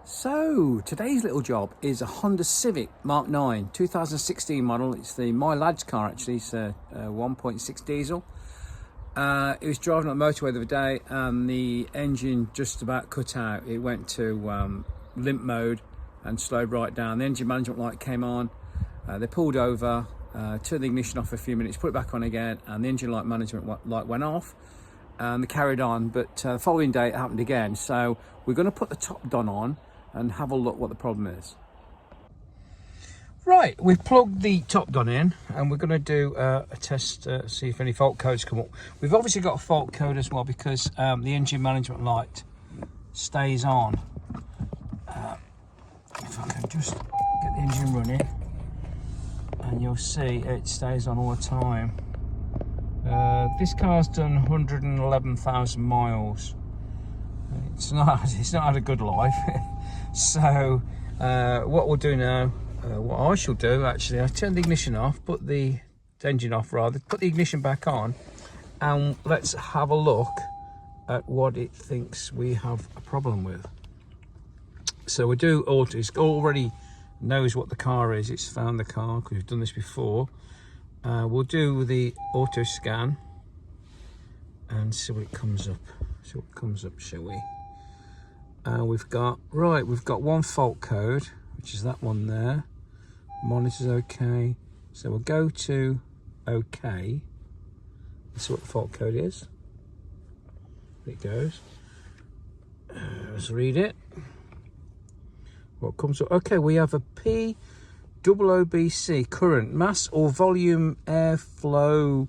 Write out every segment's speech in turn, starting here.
So today's little job is a Honda Civic Mark 9 2016 model. It's my lad's car actually. It's a 1.6 diesel. It was driving on the motorway the other day and the engine just about cut out. It went to limp mode and slowed right down. The engine management light came on. They pulled over, turned the ignition off for a few minutes, put it back on again, and the engine light management light went off. And they carried on, but the following day it happened again. So we're going to put the top down on and have a look what the problem is. Right, we've plugged the top down in and we're going to do a test, see if any fault codes come up. We've obviously got a fault code as well because the engine management light stays on. If I can just get the engine running, and you'll see it stays on all the time. This car's done 111,000 miles. It's not had a good life. So what we'll do now, what I shall do actually, I turn the ignition off, put the engine off rather, put the ignition back on, and let's have a look at what it thinks we have a problem with. So we do auto, it already knows what the car is, it's found the car because we've done this before. We'll do the auto scan and see what it comes up. See what comes up, shall we? We've got one fault code, which is that one there. Monitor's okay. So we'll go to OK. Let's see what the fault code is. There it goes. Let's read it. What comes up? Okay, we have a P00BC current, mass or volume, airflow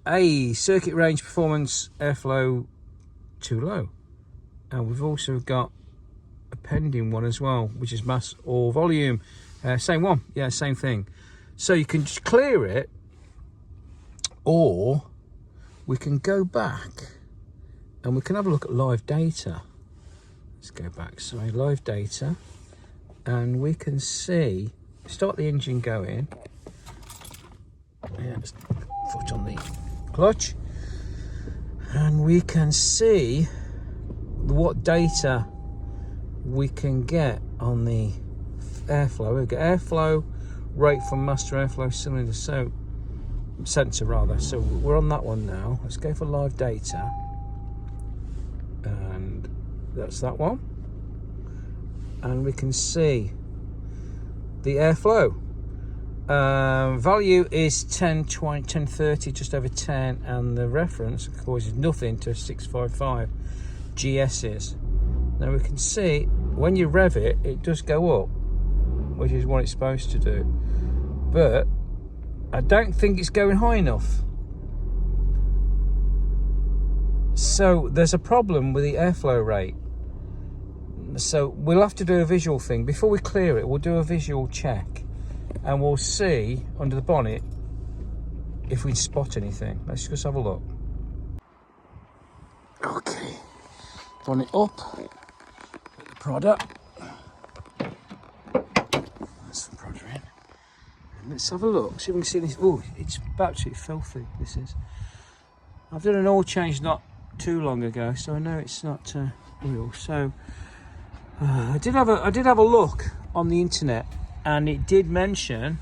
A, circuit range, performance, airflow too low. And we've also got a pending one as well, which is mass or volume. Same one, yeah, same thing. So you can just clear it, or we can go back and we can have a look at live data. Let's go back, sorry, live data. And we can see, start the engine going. Yeah, just foot on the clutch. And we can see what data we can get on the airflow. We've got airflow rate from master airflow cylinder, so sensor rather. So we're on that one now. Let's go for live data. And that's that one. And we can see the airflow. Value is 1030, just over 10, and the reference, of course, is nothing to 655 GS's. Now we can see when you rev it, it does go up, which is what it's supposed to do. But I don't think it's going high enough. So there's a problem with the airflow rate. So we'll have to do a visual thing. Before we clear it, we'll do a visual check and we'll see under the bonnet if we can spot anything. Let's just have a look. Okay, bonnet up, put the product. That's the product in. And let's have a look, see if we can see this. Oh, it's absolutely filthy, this is. I've done an oil change not too long ago, so I know it's not real. So I did have a look on the internet, and it did mention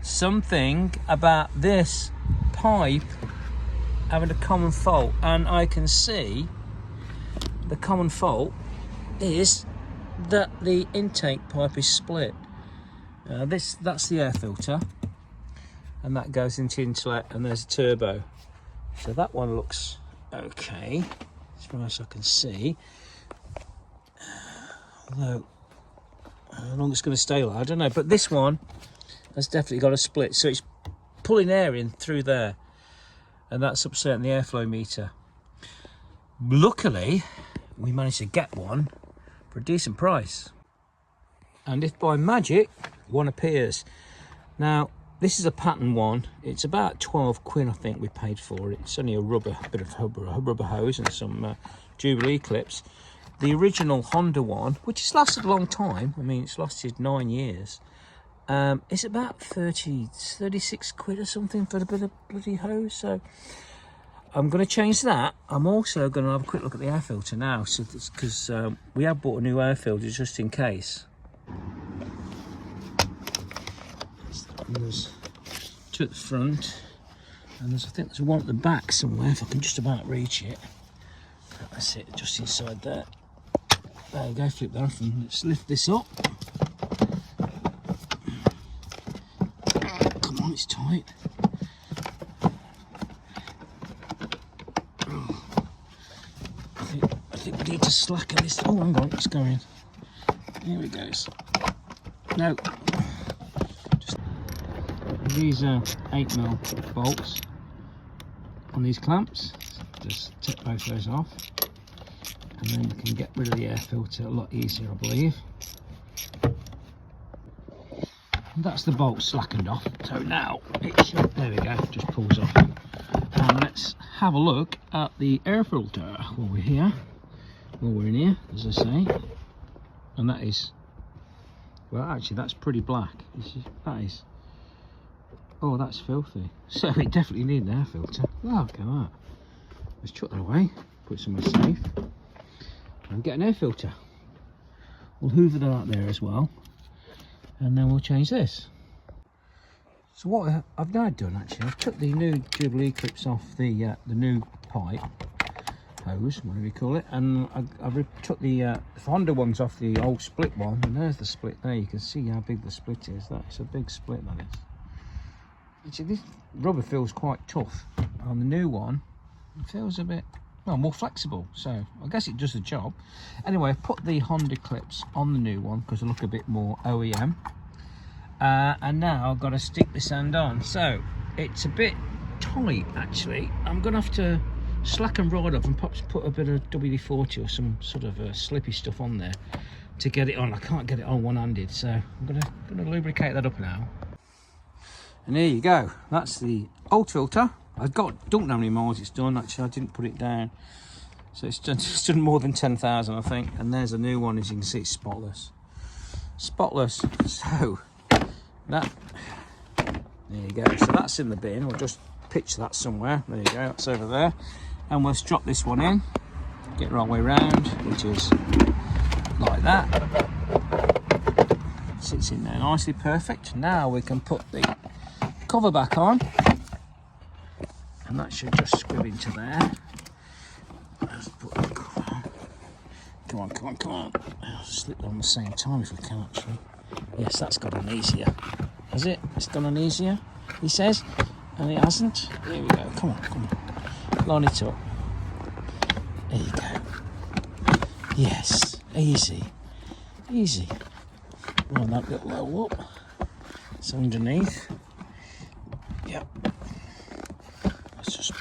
something about this pipe having a common fault, and I can see the common fault is that the intake pipe is split. That's the air filter, and that goes into inlet, and there's a turbo. So that one looks okay as far as I can see. Although how long it's going to stay like, I don't know. But this one has definitely got a split, so it's pulling air in through there, and that's upsetting the airflow meter. Luckily, we managed to get one for a decent price. And if by magic one appears, now this is a pattern one. It's about 12 quid, I think we paid for it. It's only a bit of rubber hose and some Jubilee clips. The original Honda one, which has lasted a long time, I mean it's lasted 9 years, is about 36 quid or something for a bit of bloody hose. So I'm going to change that. I'm also going to have a quick look at the air filter now, so because we have bought a new air filter just in case. And there's two at the front, and I think there's one at the back somewhere, if I can just about reach it. That's it, just inside there. There you go, flip that off, and let's lift this up. Come on, it's tight. I think we need to slacken this. Oh, hang on, it's going. Here it goes. No. These are 8mm bolts on these clamps. Just take both those off, and then we can get rid of the air filter a lot easier, I believe. And that's the bolt slackened off. So now it should, there we go, just pulls off. And let's have a look at the air filter while we're here. While we're in here, as I say. And that is, well, actually that's pretty black. That is. Oh, that's filthy. So it definitely needs an air filter. Look at that. Let's chuck that away, put it somewhere safe, and get an air filter. We'll hoover that out there as well, and then we'll change this. So what I've now done, actually, I've took the new Jubilee clips off the new pipe hose, whatever you call it, and I've took the Honda ones off the old split one, and there's the split there. You can see how big the split is. That's a big split, that is. Actually, this rubber feels quite tough. On the new one, it feels a bit, well, more flexible, so I guess it does the job. Anyway, I've put the Honda clips on the new one because they look a bit more OEM, and now I've got to stick this end on. So it's a bit tight, actually. I'm gonna have to slacken right up and perhaps put a bit of WD-40 or some sort of slippy stuff on there to get it on. I can't get it on one-handed, so I'm gonna lubricate that up now. And there you go, that's the old filter. Don't know how many miles it's done, actually. I didn't put it down. So it's done more than 10,000, I think. And there's a new one, as you can see, it's spotless. Spotless. So that, there you go. So that's in the bin. We'll just pitch that somewhere. There you go, that's over there. And we'll drop this one in, get the right way round, which is like that. Sits in there nicely, perfect. Now we can put the cover back on, and that should just squib into there. Let's put the cover on. Come on, come on, come on. I'll slip on the same time if we can, actually. Yes, that's got on easier. Has it? It's gone on easier, he says, and it hasn't. There we go. Come on, come on. Line it up. There you go. Yes, easy, easy. Line that little low up. It's underneath. Yep. Let's just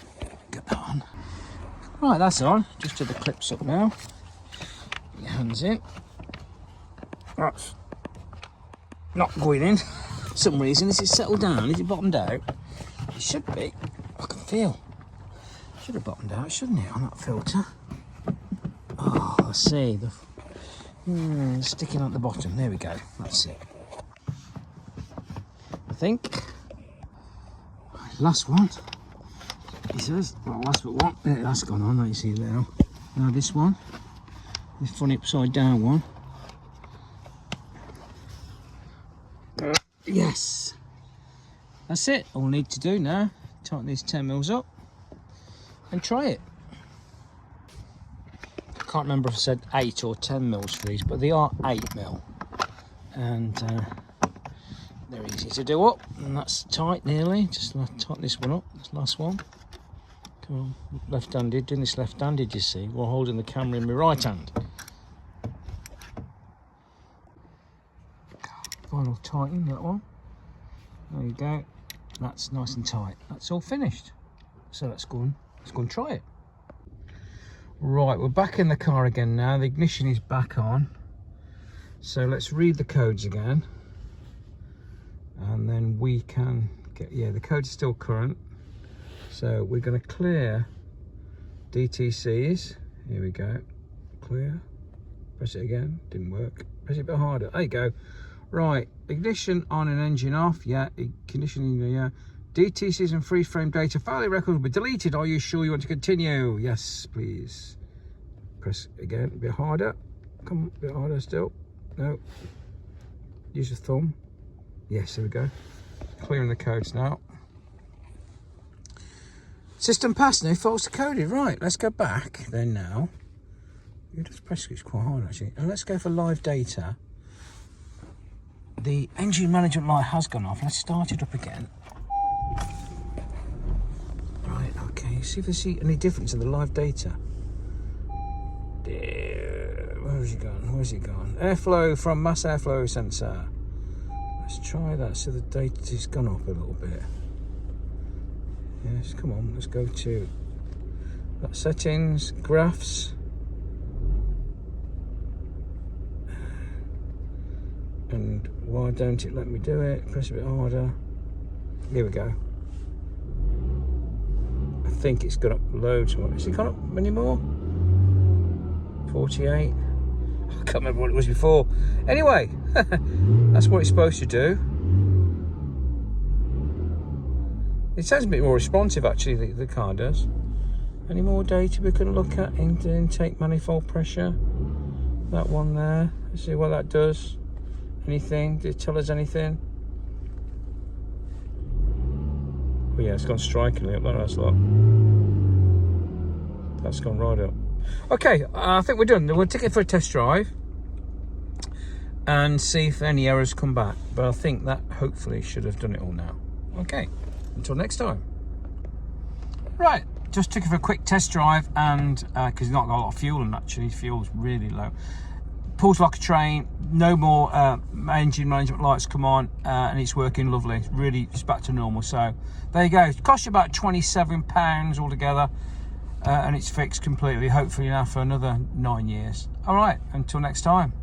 get that on. Right, that's on. Just do the clips up now. Get your hands in. That's not going in. For some reason, is it settled down? Is it bottomed out? It should be. I can feel. Should have bottomed out, shouldn't it, on that filter? Oh, I see. Sticking at the bottom. There we go. That's it. I think. Last one. He says. Well, last but one. Yeah, that's gone on. That you see now. Now this one. This funny upside down one. Yes. That's it. All we need to do now. Tighten these 10mm up and try it. I can't remember if I said 8 or 10mm for these, but they are 8mm, and they're easy to do up. And that's tight nearly. Just tighten this one up. This last one. Come on, left-handed. Doing this left-handed, you see, while holding the camera in my right hand. Final tighten that one. There you go. That's nice and tight. That's all finished. So let's go and try it. Right, we're back in the car again now. The ignition is back on. So let's read the codes again. And then we can get, yeah, the code is still current. So we're going to clear DTCs. Here we go. Clear. Press it again. Didn't work. Press it a bit harder. There you go. Right, ignition on and engine off. Yeah, conditioning, yeah. DTCs and freeze frame data file record will be deleted. Are you sure you want to continue? Yes, please. Press again, a bit harder. Come on, a bit harder still. No. Use your thumb. Yes, there we go. Clearing the codes now. System passed, no faults decoded. Right, let's go back then now. You just press it quite hard actually. And let's go for live data. The engine management light has gone off. Let's start it up again. Right, okay. See if they see any difference in the live data. Where has it gone? Where's it gone? Airflow from mass airflow sensor. Let's try that. So the data's gone up a little bit. Yes, come on. Let's go to that settings, graphs. And why don't it let me do it? Press a bit harder. Here we go. I think it's gone up loads more. Has it gone up any more? 48. I can't remember what it was before. Anyway, that's what it's supposed to do. It sounds a bit more responsive actually, the car does. Any more data we can look at? Intake manifold pressure. That one there. Let's see what that does. Anything? Did it tell us anything? Oh yeah, it's gone strikingly up there, that's a lot. That's gone right up. Okay, I think we're done. We'll take it for a test drive and see if any errors come back. But I think that hopefully should have done it all now. Okay, until next time. Right, just took it for a quick test drive, and because it's not got a lot of fuel in, actually, fuel's really low. Pulls like a train, no more engine management lights come on, and it's working lovely. It's back to normal. So there you go. It cost you about £27 altogether, and it's fixed completely, hopefully now for another 9 years. All right, until next time.